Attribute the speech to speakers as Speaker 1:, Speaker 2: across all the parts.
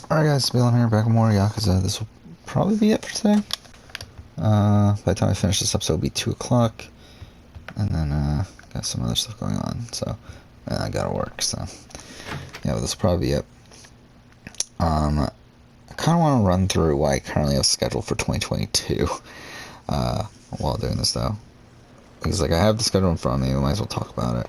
Speaker 1: Alright guys, Bill here, back with more Yakuza. This will probably be it for today. By the time I finish this episode, it'll be 2 o'clock. And then, got some other stuff going on, so, and I gotta work, so. Yeah, but this will probably be it. I kinda wanna run through what I currently have scheduled for 2022, while doing this though. Because, like, I have the schedule in front of me, we might as well talk about it.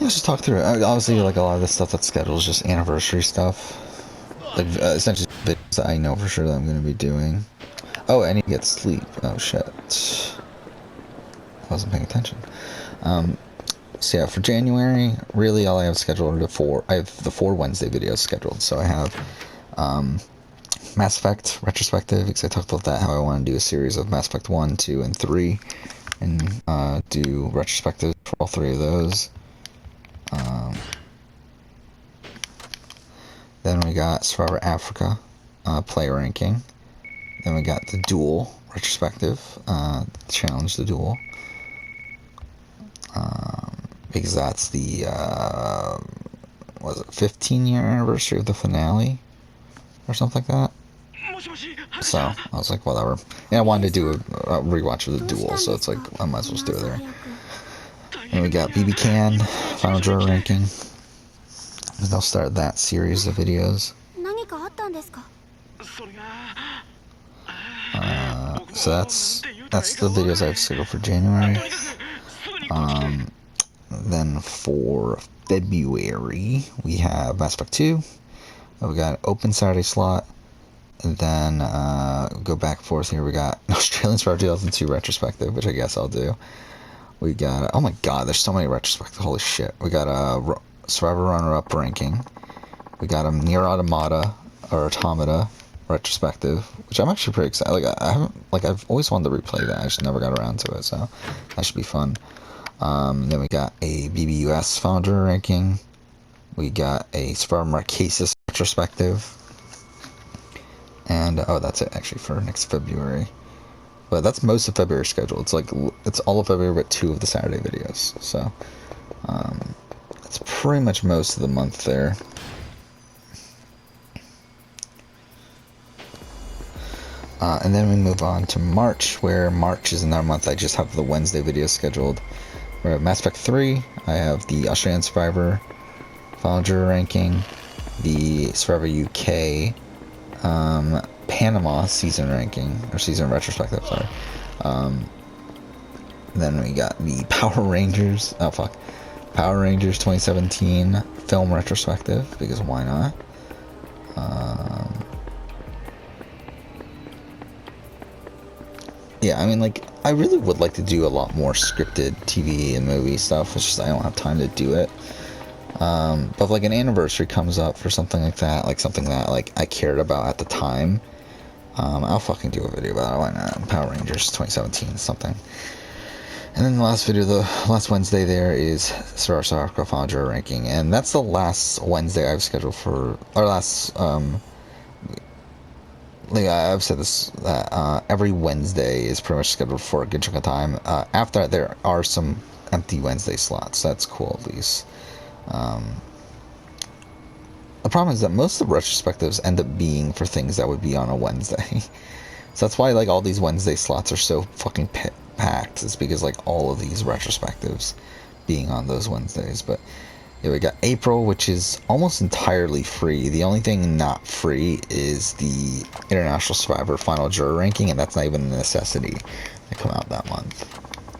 Speaker 1: Let's just talk through it. Obviously, like, a lot of this stuff that's scheduled is just anniversary stuff. Like, essentially, videos that I know for sure that I'm going to be doing. Oh, I need to get sleep. Oh, shit. I wasn't paying attention. So, yeah, for January, really all I have scheduled are I have the 4 Wednesday videos scheduled. So, I have Mass Effect retrospective, because I talked about that, how I want to do a series of Mass Effect 1, 2, and 3. And do retrospectives for all 3 of those. Then we got Survivor Africa player ranking. Then we got the Duel retrospective, challenge the Duel, because that's the 15-year anniversary of the finale or something like that. So I was like, whatever. And I wanted to do a rewatch of the Duel, so it's like I might as well just do it there. And we got BB Can final juror ranking. And they'll start that series of videos. So that's the videos I've scheduled for January. Then for February, we have Mass Effect 2. We got open Saturday slot. And then go back and forth here. We got Australian Survivor 2002 retrospective, which I guess I'll do. We got, oh my god, there's so many retrospectives. Holy shit. We got a Survivor runner-up ranking. We got a Nier Automata retrospective, which I'm actually pretty excited. Like I've always wanted to replay that. I just never got around to it, so that should be fun. Then we got a BBUS founder ranking. We got a Survivor Marquesas retrospective. And oh, that's it actually for next February. But that's most of February schedule. It's all of February but 2 of the Saturday videos. So that's pretty much most of the month there. And then we move on to March, where March is another month I just have the Wednesday videos scheduled. We have Mass Effect 3, I have the Australian Survivor final juror ranking, the Survivor UK Panama season ranking, or season retrospective, sorry. Then we got the Power Rangers 2017 film retrospective, because why not? Yeah, I mean, like, I really would like to do a lot more scripted TV and movie stuff. It's just I don't have time to do it. But if, like, an anniversary comes up for something like that, like something that, like, I cared about at the time, I'll fucking do a video about it. Why not? Power Rangers 2017 something. And then the last Wednesday there is Survivor Africa final juror ranking, and that's the last Wednesday I've scheduled for, or last like I've said this, that every Wednesday is pretty much scheduled for a good chunk of time. After that, there are some empty Wednesday slots. That's cool, at least. The problem is that most of the retrospectives end up being for things that would be on a Wednesday. So that's why, like, all these Wednesday slots are so fucking packed. It's because, like, all of these retrospectives being on those Wednesdays. But yeah, we got April, which is almost entirely free. The only thing not free is the International Survivor Final Juror Ranking, and that's not even a necessity to come out that month.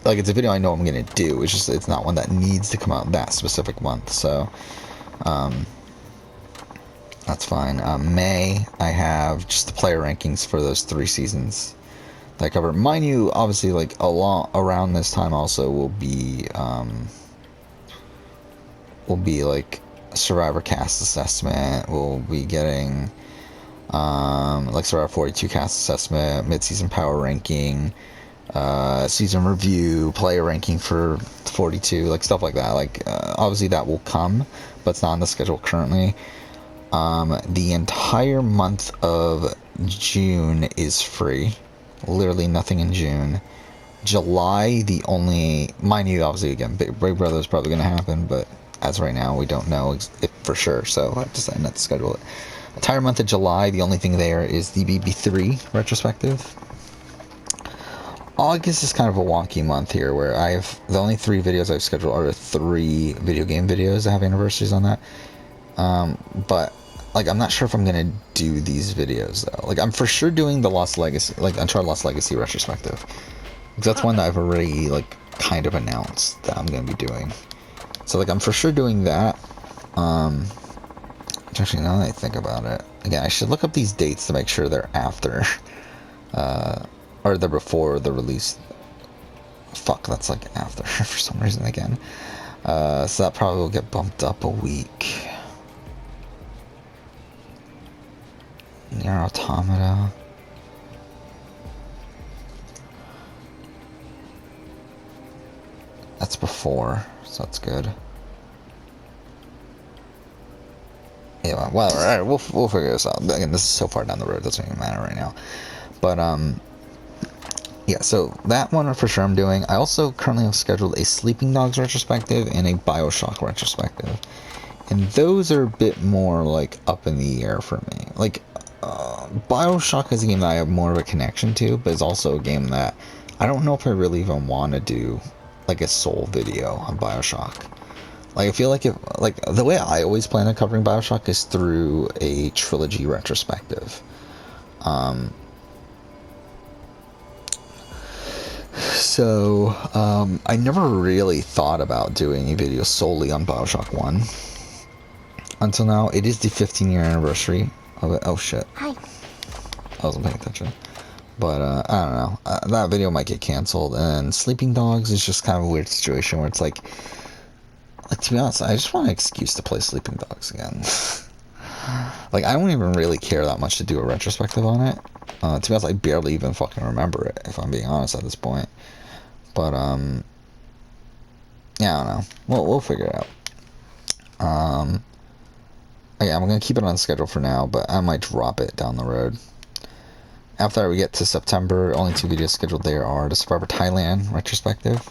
Speaker 1: Like, it's a video I know I'm going to do. It's just, it's not one that needs to come out that specific month. So, that's fine. May, I have just the player rankings for those 3 seasons that I cover. Mind you, obviously, like, around this time also will be like a Survivor cast assessment. We'll be getting like Survivor 42 cast assessment, mid-season power ranking, season review, player ranking for 42, like stuff like that. Like, obviously that will come, but it's not on the schedule currently. The entire month of June is free. Literally nothing in June. July, the only, mind you, obviously, again, Big Brother is probably going to happen, but as right now, we don't know if for sure, so I decided not to schedule it. Entire month of July, the only thing there is the BB3 retrospective. August is kind of a wonky month here, where I have, the only 3 videos I've scheduled are 3 video game videos that have anniversaries on that. But, like, I'm not sure if I'm going to do these videos, though. Like, I'm for sure doing the Lost Legacy, like, Uncharted Lost Legacy retrospective. Because that's one that I've already, like, kind of announced that I'm going to be doing. So, like, I'm for sure doing that. Actually, now that I think about it, again, I should look up these dates to make sure they're after, or they're before the release. Fuck, that's, like, after, for some reason, again. So that probably will get bumped up a week. Nier Automata. That's before, so that's good. Yeah, well, alright, we'll figure this out. Again, this is so far down the road, it doesn't even matter right now. But, yeah, so that one for sure I'm doing. I also currently have scheduled a Sleeping Dogs retrospective and a Bioshock retrospective. And those are a bit more, like, up in the air for me. Like, Bioshock is a game that I have more of a connection to, but it's also a game that I don't know if I really even want to do, like, a sole video on Bioshock. Like, I feel like if, like, the way I always plan on covering Bioshock is through a trilogy retrospective. So, I never really thought about doing a video solely on Bioshock 1 until now. It is the 15-year anniversary of it. Oh, shit.
Speaker 2: Hi.
Speaker 1: I wasn't paying attention. But, I don't know. That video might get canceled. And Sleeping Dogs is just kind of a weird situation where it's like, to be honest, I just want an excuse to play Sleeping Dogs again. Like, I don't even really care that much to do a retrospective on it. To be honest, I barely even fucking remember it, if I'm being honest at this point. But, yeah, I don't know. We'll figure it out. Yeah, I'm gonna keep it on schedule for now, but I might drop it down the road. After we get to September, only 2 videos scheduled there are the Survivor Thailand retrospective,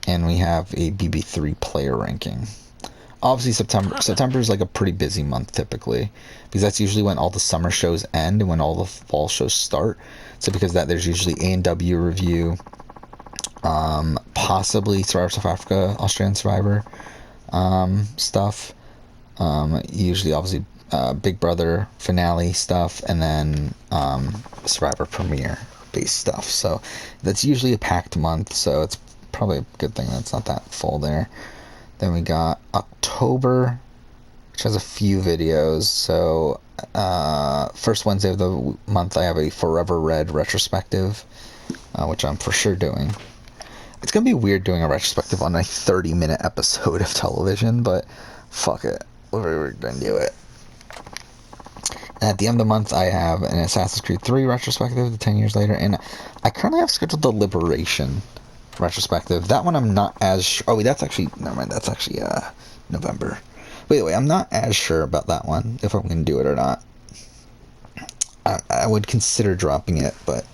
Speaker 1: and we have a BB3 player ranking. Obviously, September is like a pretty busy month typically, because that's usually when all the summer shows end and when all the fall shows start. So because of that, there's usually A&W review, possibly Survivor South Africa, Australian Survivor stuff. Usually, obviously, Big Brother finale stuff, and then Survivor premiere based stuff. So that's usually a packed month. So it's probably a good thing that's not that full there. Then we got October, which has a few videos. So, first Wednesday of the month, I have a Forever Red retrospective, which I'm for sure doing. It's going to be weird doing a retrospective on a 30-minute episode of television, but fuck it. We're going to do it. And at the end of the month, I have an Assassin's Creed 3 retrospective, 10 years later, and I currently have scheduled the Liberation retrospective. That one I'm not as sure. Oh, wait, that's actually, never mind, that's actually November. Wait, I'm not as sure about that one, if I'm going to do it or not. I would consider dropping it, but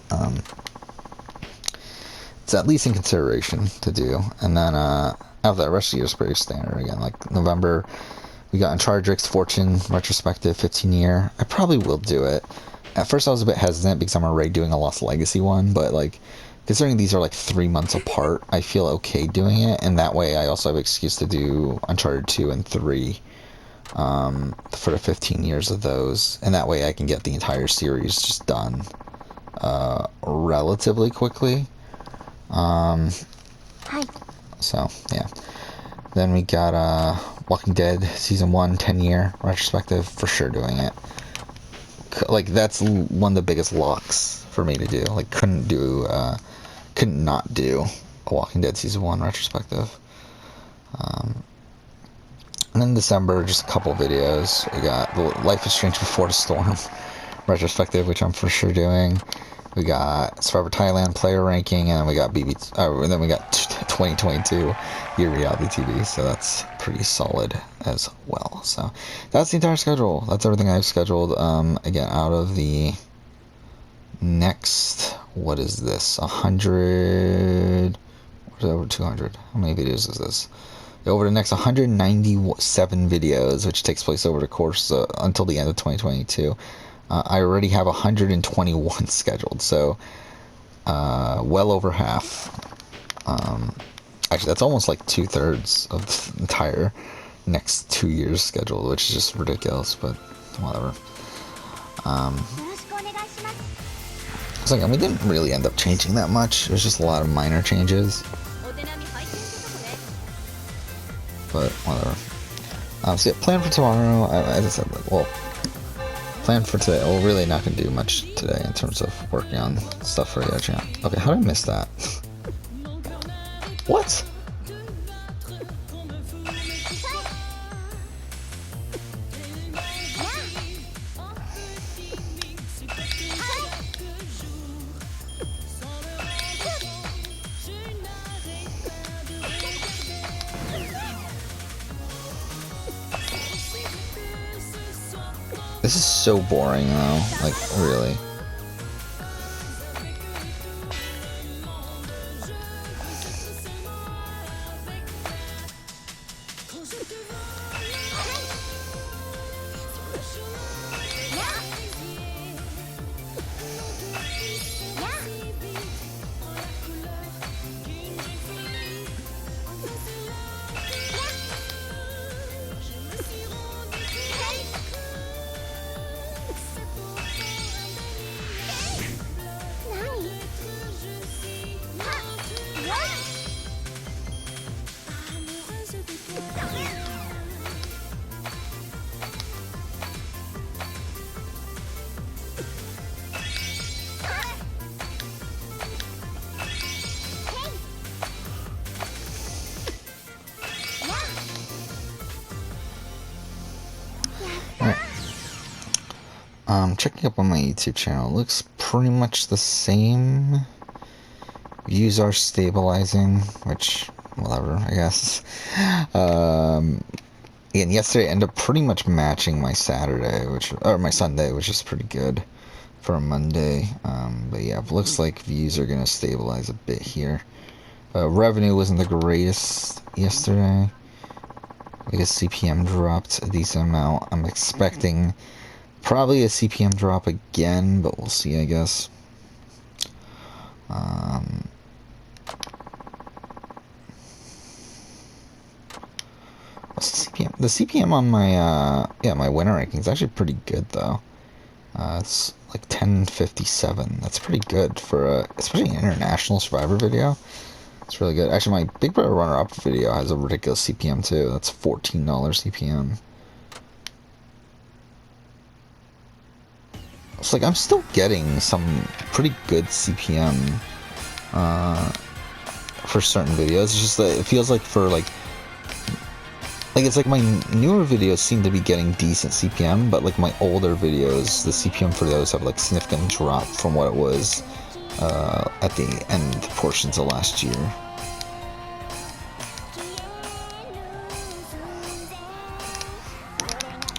Speaker 1: it's at least in consideration to do. And then after that, rest of the year is pretty standard again. Like November, we got Uncharted Fortune retrospective, 15-year. I probably will do it. At first, I was a bit hesitant because I'm already doing a Lost Legacy one, but like, considering these are like 3 months apart, I feel okay doing it, and that way I also have an excuse to do Uncharted 2 and 3 for the 15 years of those, and that way I can get the entire series just done relatively quickly.
Speaker 2: Hi.
Speaker 1: So, yeah. Then we got Walking Dead Season 1 10-year retrospective, for sure doing it. Like, that's one of the biggest locks for me to do. Like, couldn't not do a Walking Dead Season 1 retrospective. And then December, just a couple videos. We got the Life is Strange Before the Storm retrospective, which I'm for sure doing. We got Survivor Thailand player ranking, and then we got and then we got 2022 year reality TV. So that's pretty solid as well. So that's the entire schedule. That's everything I've scheduled. Again, out of the next, what is this? 100. What is over 200? How many videos is this? Over the next 197 videos, which takes place over the course until the end of 2022. I already have 121 scheduled, so well over half. Actually, that's almost like 2/3 of the entire next 2 years scheduled, which is just ridiculous, but whatever. It's like, we didn't really end up changing that much. It was just a lot of minor changes. But whatever. So yeah, plan for tomorrow. As I said, well, plan for today. We're really not going to do much today in terms of working on stuff for the channel. Okay, how did I miss that? What? This is so boring though, like, really. Checking up on my YouTube channel, it looks pretty much the same. Views are stabilizing, which, whatever, I guess. Again, yesterday I ended up pretty much matching my Saturday, or my Sunday, which is pretty good for a Monday. But yeah, it looks like views are gonna stabilize a bit here. Revenue wasn't the greatest yesterday. I guess CPM dropped a decent amount. I'm expecting probably a CPM drop again, but we'll see, I guess. What's the CPM? The CPM on my my winner ranking is actually pretty good though. It's like 1057. That's pretty good for especially an international Survivor video. It's really good. Actually, my Big Brother runner-up video has a ridiculous CPM too. That's $14 CPM. It's like I'm still getting some pretty good CPM for certain videos. It's just that it feels like for like it's like my newer videos seem to be getting decent CPM, but like my older videos, the CPM for those have like significant drop from what it was at the end portions of last year.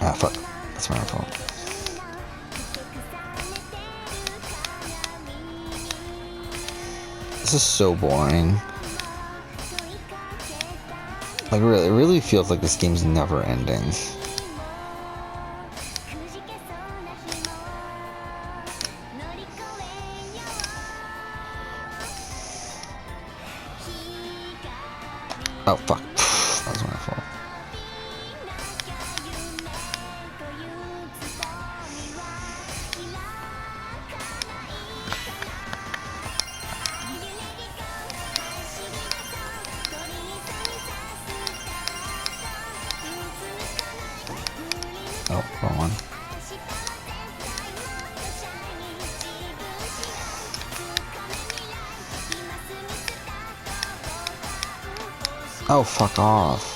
Speaker 1: Ah, fuck. That's my fault. This is so boring. Like, really, it really feels like this game's never ending. Oh, fuck. That was my fault. Oh, wrong one. Oh, fuck off.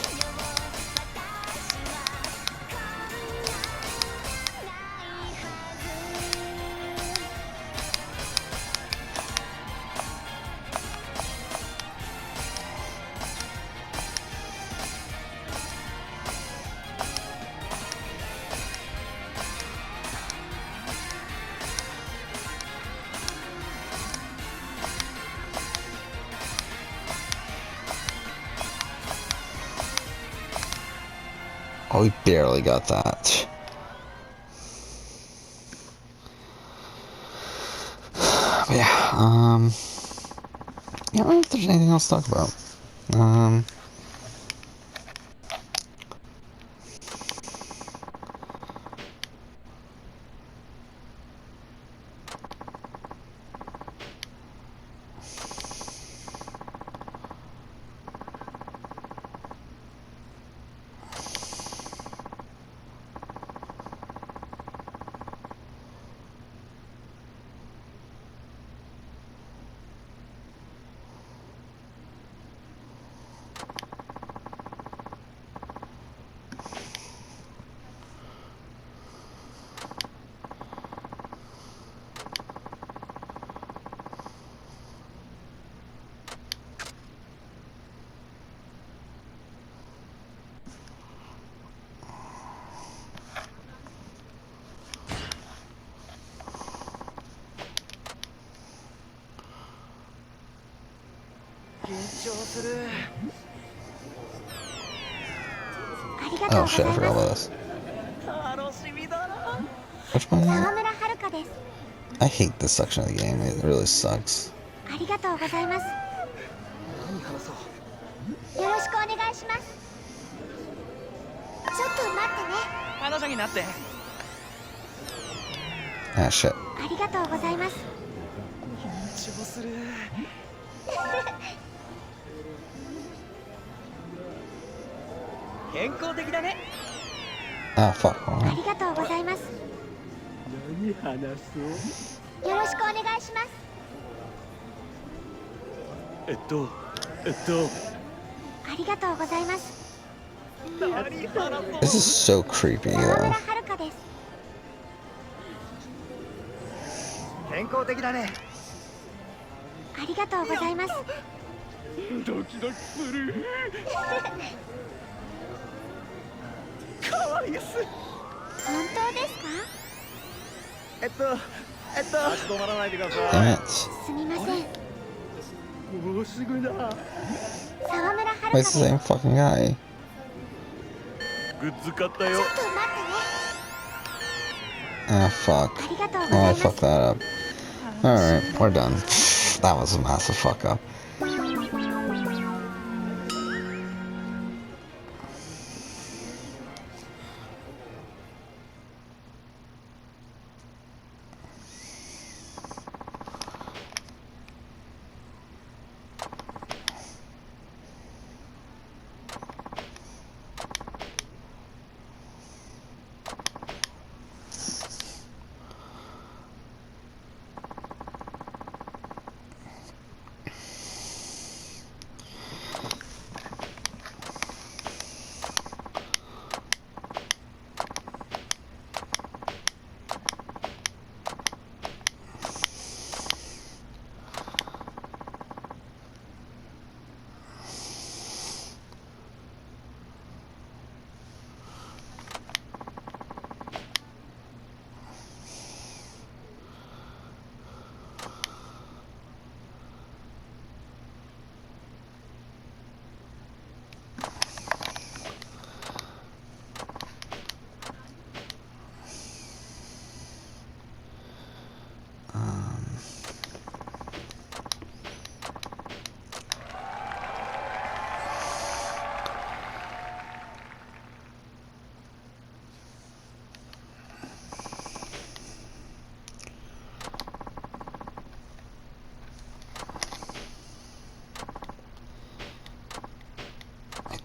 Speaker 1: Oh, we barely got that. But yeah, I don't know if there's anything else to talk about. Oh shit, I forgot about this. Which one? I hate this section of the game, it really sucks. Ah shit. Ah fuck. Oh. This is so creepy though. Damn it. Wait, it's the same fucking guy. Ah fuck. Oh, I fucked that up. Alright, we're done. That was a massive fuck up.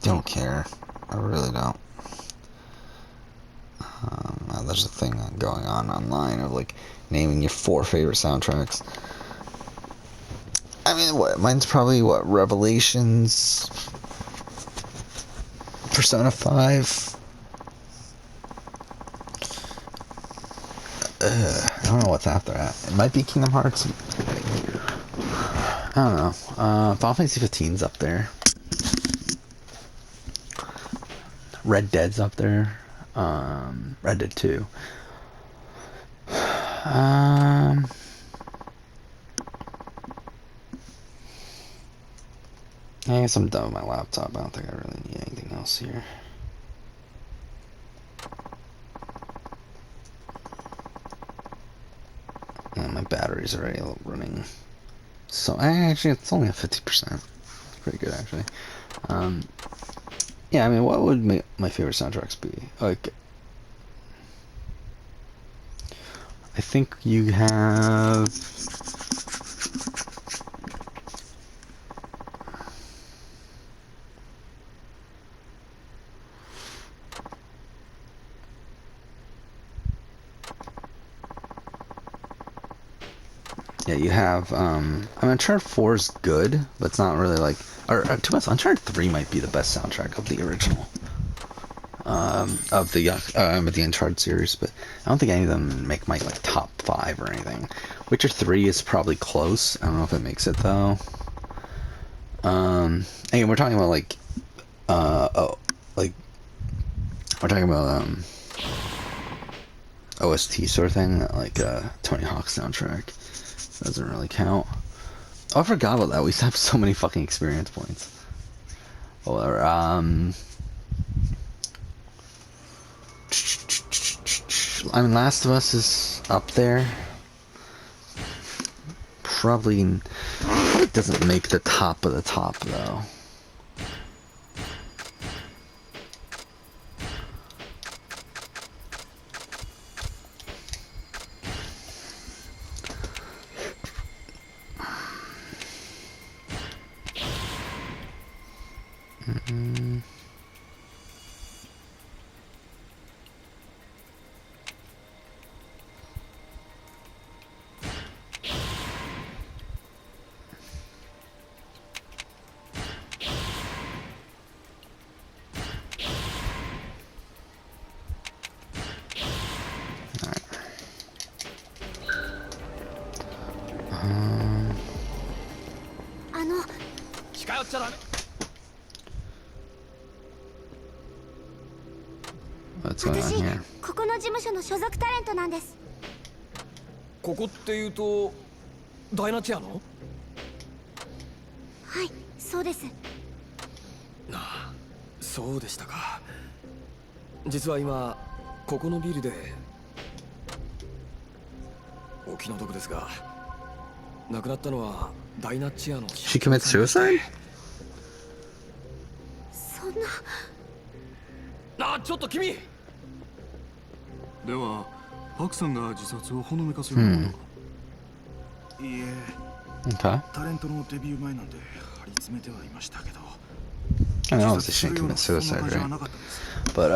Speaker 1: Don't care. I really don't. There's a thing going on online of like naming your 4 favorite soundtracks. I mean, what? Mine's probably what? Revelations, Persona 5. I don't know what's after that. It might be Kingdom Hearts. I don't know. Final Fantasy 15's up there. Red Dead's up there. Red Dead 2. I guess I'm done with my laptop. I don't think I really need anything else here. battery's already running. So actually, it's only at 50%. It's pretty good actually. Yeah, I mean, what would my favorite soundtracks be? Like, I think you have. Yeah, you have. I mean, Uncharted 4 is good, but it's not really like. Or to be honest, Uncharted 3 might be the best soundtrack of the original. Of the Uncharted series, but I don't think any of them make my like top 5 or anything. Witcher 3 is probably close. I don't know if it makes it though. Again, we're talking about like, like we're talking about OST sort of thing, like Tony Hawk's soundtrack. Doesn't really count. Oh, I forgot about that. We used to have so many fucking experience points. Or I mean, Last of Us is up there. Probably doesn't make the top of the top though. What's going on here?
Speaker 2: ここの事務所の所属タレントなんです。
Speaker 3: ここっていうとダイナチェアの？
Speaker 2: はい、そうです。
Speaker 3: ああ、そうでしたか。実は今ここのビルでお気の毒ですが、亡くなったのはダイナチェアの。
Speaker 1: She commits suicide?
Speaker 2: そんな。
Speaker 3: あ、ちょっと君。
Speaker 4: ではパクさんが自殺をほのめかすようなことか。いいえ、タレントのデビュー前なんで張り詰めてはいましたけど。
Speaker 1: I know she didn't commit suicide, right? But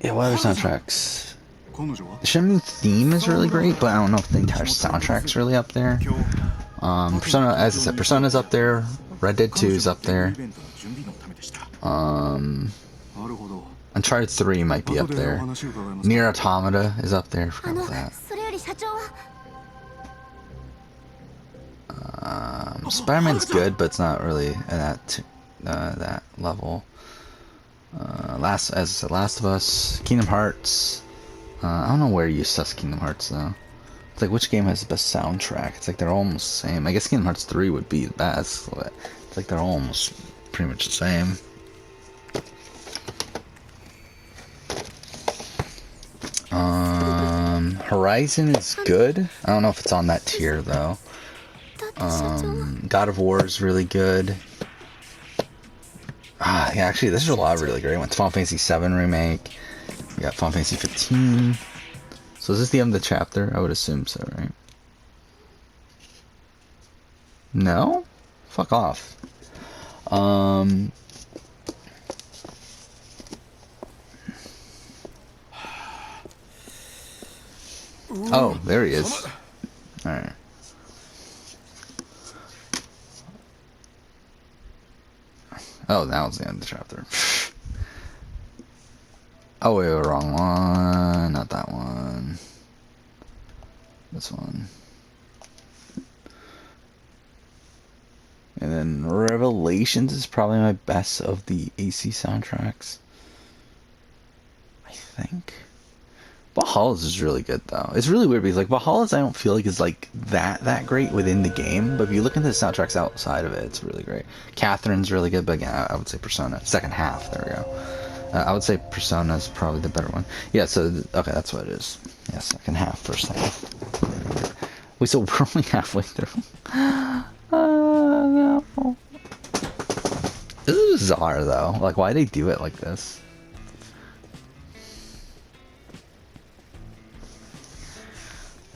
Speaker 1: yeah, what other soundtracks? The Shenmue theme is really great, but I don't know if the entire soundtrack's really up there. Persona, as I said, Persona's up there. Red Dead 2 is up there. Uncharted 3 might be up there. Nier Automata is up there. Forgot about that. Spider-Man's good, but it's not really at that level. As I said, Last of Us, Kingdom Hearts. I don't know where you suss Kingdom Hearts though. It's like which game has the best soundtrack? It's like they're almost the same. I guess Kingdom Hearts 3 would be the best, but it's like they're almost pretty much the same. Horizon is good. I don't know if it's on that tier though. God of War is really good. Yeah, actually, there's a lot of really great ones. Final Fantasy 7 remake. We got Final Fantasy 15. So is this the end of the chapter? I would assume so, right? No? Fuck off. Oh, there he is. Alright. Oh, that was the end of the chapter. Oh, wait, wrong one. Not that one. This one. And then Revelations is probably my best of the AC soundtracks. I think. Valhalla's is really good though. It's really weird because like Valhalla's I don't feel like is like that great within the game, but if you look into the soundtracks outside of it, it's really great. Catherine's really good, but again, I would say Persona. Second half, there we go. I would say Persona is probably the better one. Yeah, so okay, that's what it is. Yeah, second half, first half. Wait, so we're only halfway through. No. This is bizarre, though. Like, why they do it like this?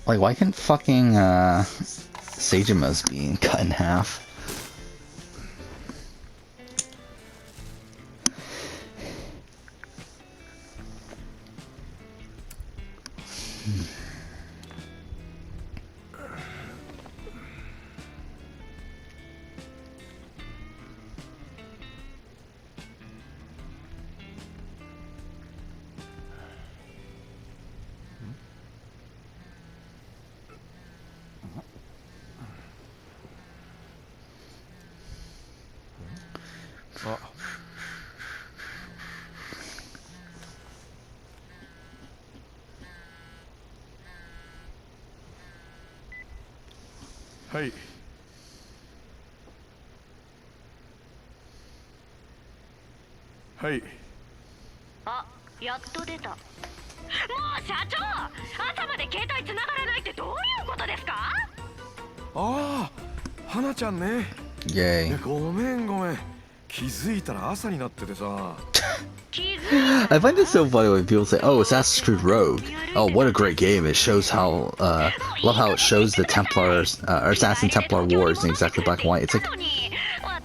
Speaker 1: Like, why can't fucking Seijima's be cut in half?
Speaker 4: Hey. はい。
Speaker 5: あ、やっと出た。もう社長、朝まで携帯繋がらないってどういうことですか？
Speaker 4: ああ、花ちゃんね。
Speaker 1: Yay.
Speaker 4: ごめんごめん。気づいたら朝になっててさ。
Speaker 1: I find it so funny when people say, "Oh, Assassin's Creed Rogue. Oh, what a great game! It shows how, love how it shows the Templars, or Assassin Templar Wars in exactly black and white." It's like,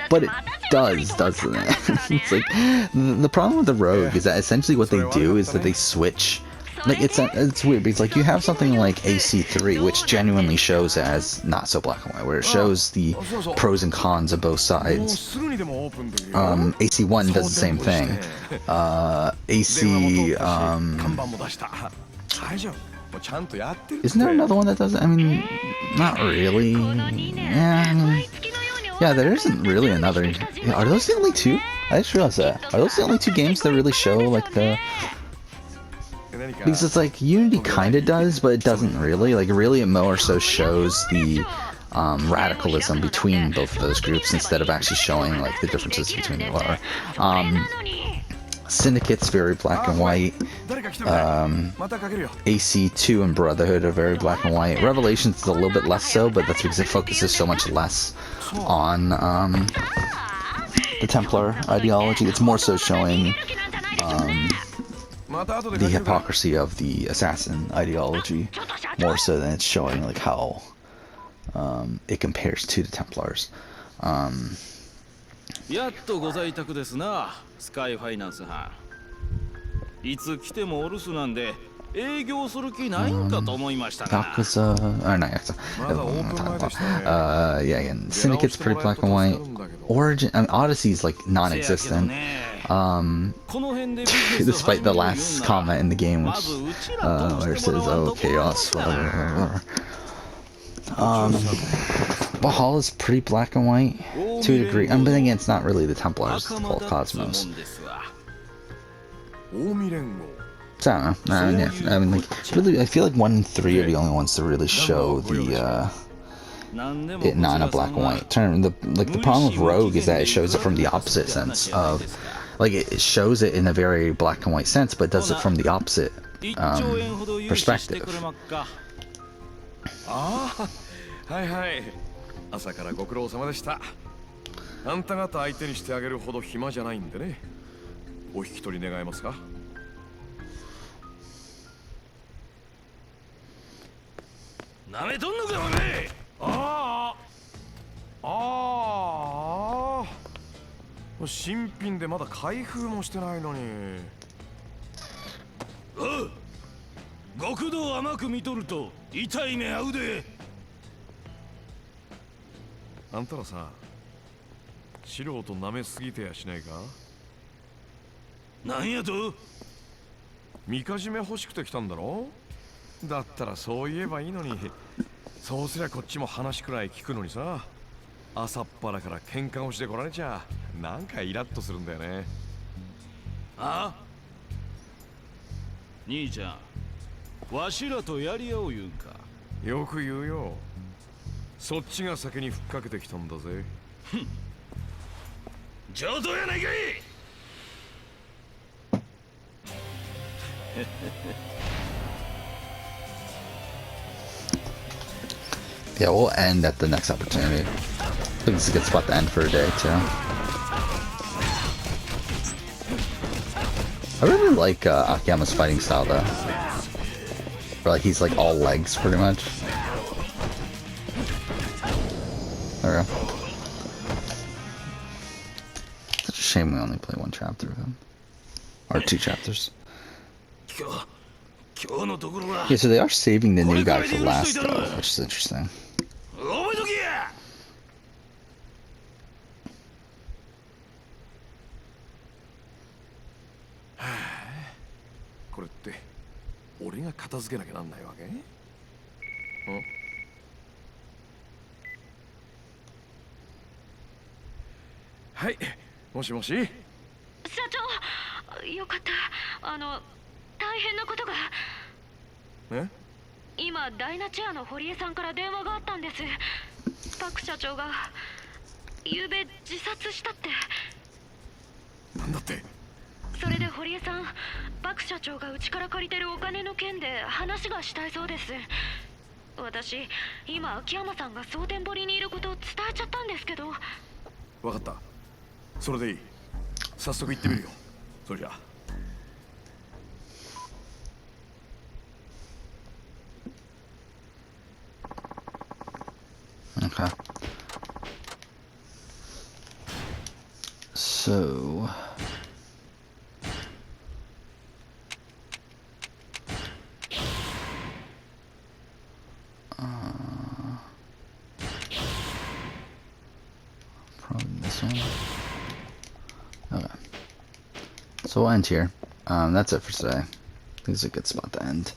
Speaker 1: but it does, doesn't it? It's like the problem with the Rogue is that essentially what they do is that they switch. Like it's weird because like you have something like AC3, which genuinely shows it as not so black and white, where it shows the pros and cons of both sides. AC1 does the same thing. AC isn't there another one that does it? I mean, not really. Yeah, I mean, yeah, there isn't really another. Are those the only two? I just realized that. Are those the only two games that really show like the? Because it's like Unity kinda does, but it doesn't really. Like really, it more so shows the radicalism between both of those groups instead of actually showing like the differences between the other. Syndicate's very black and white. AC2 and Brotherhood are very black and white. Revelations is a little bit less so, but that's because it focuses so much less on the Templar ideology. It's more so showing the hypocrisy of the assassin ideology, more so than it's showing like how it compares to the Templars.
Speaker 6: やっとご在宅ですな、スカイファイナンス班。いつ来てもお留守なんで営業する気ないんかと思いましたが。
Speaker 1: Yakuza, or not Yakuza. Yeah, again, Syndicate's pretty black and white. Origin, I mean, Odyssey's like non-existent. Despite the last comment in the game, which where it says, "Oh, chaos, whatever." Valhalla's pretty black and white to a degree. But again, it's not really the Templars, it's the whole Cosmos. So, I don't know. Yeah. I mean, like, really, I feel like 1 and 3 are the only ones to really show the it not in a black and white term. The problem with Rogue is that it shows it from the opposite sense of, like, it shows it in a very black and white sense, but does it from the opposite perspective.
Speaker 4: はいはい。朝からご苦労様でした。あんた方相手にしてあげるほど暇じゃないんでね。お引き取り願えますか？
Speaker 6: なめとんのかおめ。
Speaker 4: 新品でまだ開封もしてないのに。
Speaker 6: 極道甘く見とると痛い目合うで。
Speaker 4: あんたらさ、素人舐めすぎてやしないか？
Speaker 6: なんやと？
Speaker 4: みかじめ欲しくて来たんだろ？だったらそう言えばいいのに。そうすりゃこっちも話くらい聞くのにさ。朝っぱらから喧嘩をしてこられちゃなんかイラッとするんだよね。
Speaker 6: あ？兄ちゃん、わしらとやり合おう言うんか。
Speaker 4: よく言うよ。そっちが先にふっかけてきたんだぜ。
Speaker 6: 上等やないかい。
Speaker 1: Yeah, we'll end at the next opportunity. I think this is a good spot to end for a day, too. I really like Akiyama's fighting style, though. Where, like, he's, like, all legs, pretty much. There we go. Such a shame we only play one chapter of him. Or 2 chapters. Yeah, so they are saving the new guy for last, though, which is interesting.
Speaker 4: これって俺が片付けなきゃなんないわけ？ん？はい、もしもし。
Speaker 5: 社長、よかった。大変なことが。
Speaker 4: え？
Speaker 5: 今ダイナチェアの堀江さんから電話があったんです。パク社長が昨べ自殺したって。
Speaker 4: なんだって？
Speaker 5: それで堀江さん、パク社長がうちから借りてるお金の件で話がしたいそうです。私、今秋山さんが蒼天堀にいることを伝えちゃったんですけど。
Speaker 4: わかった。それでいい。早速行ってみるよ。それじゃあ。
Speaker 1: Okay. So... probably this one. Okay. So we'll end here. That's it for today. I think it's a good spot to end.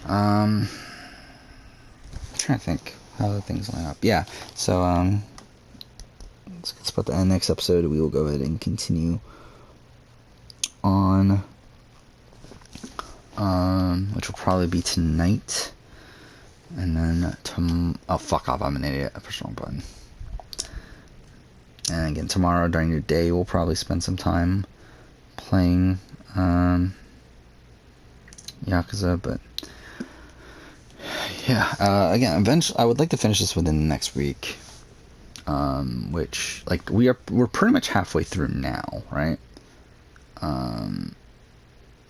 Speaker 1: I'm trying to think how the things line up. Yeah, so it's a good spot to end. Next episode, we will go ahead and continue on, which will probably be tonight. And then oh fuck off, I'm an idiot. I pushed the wrong button. And again, tomorrow during your day, we'll probably spend some time playing Yakuza, but yeah, again, eventually, I would like to finish this within the next week, which, like, we're pretty much halfway through now, right?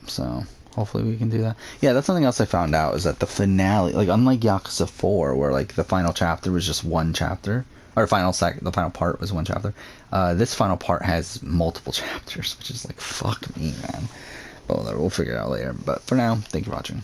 Speaker 1: So hopefully we can do that. Yeah, that's something else I found out, is that the finale, like, unlike Yakuza 4, where, like, the final chapter was just one chapter, or the final part was one chapter, this final part has multiple chapters, which is like, fuck me, man. But we'll figure it out later. But for now, thank you for watching.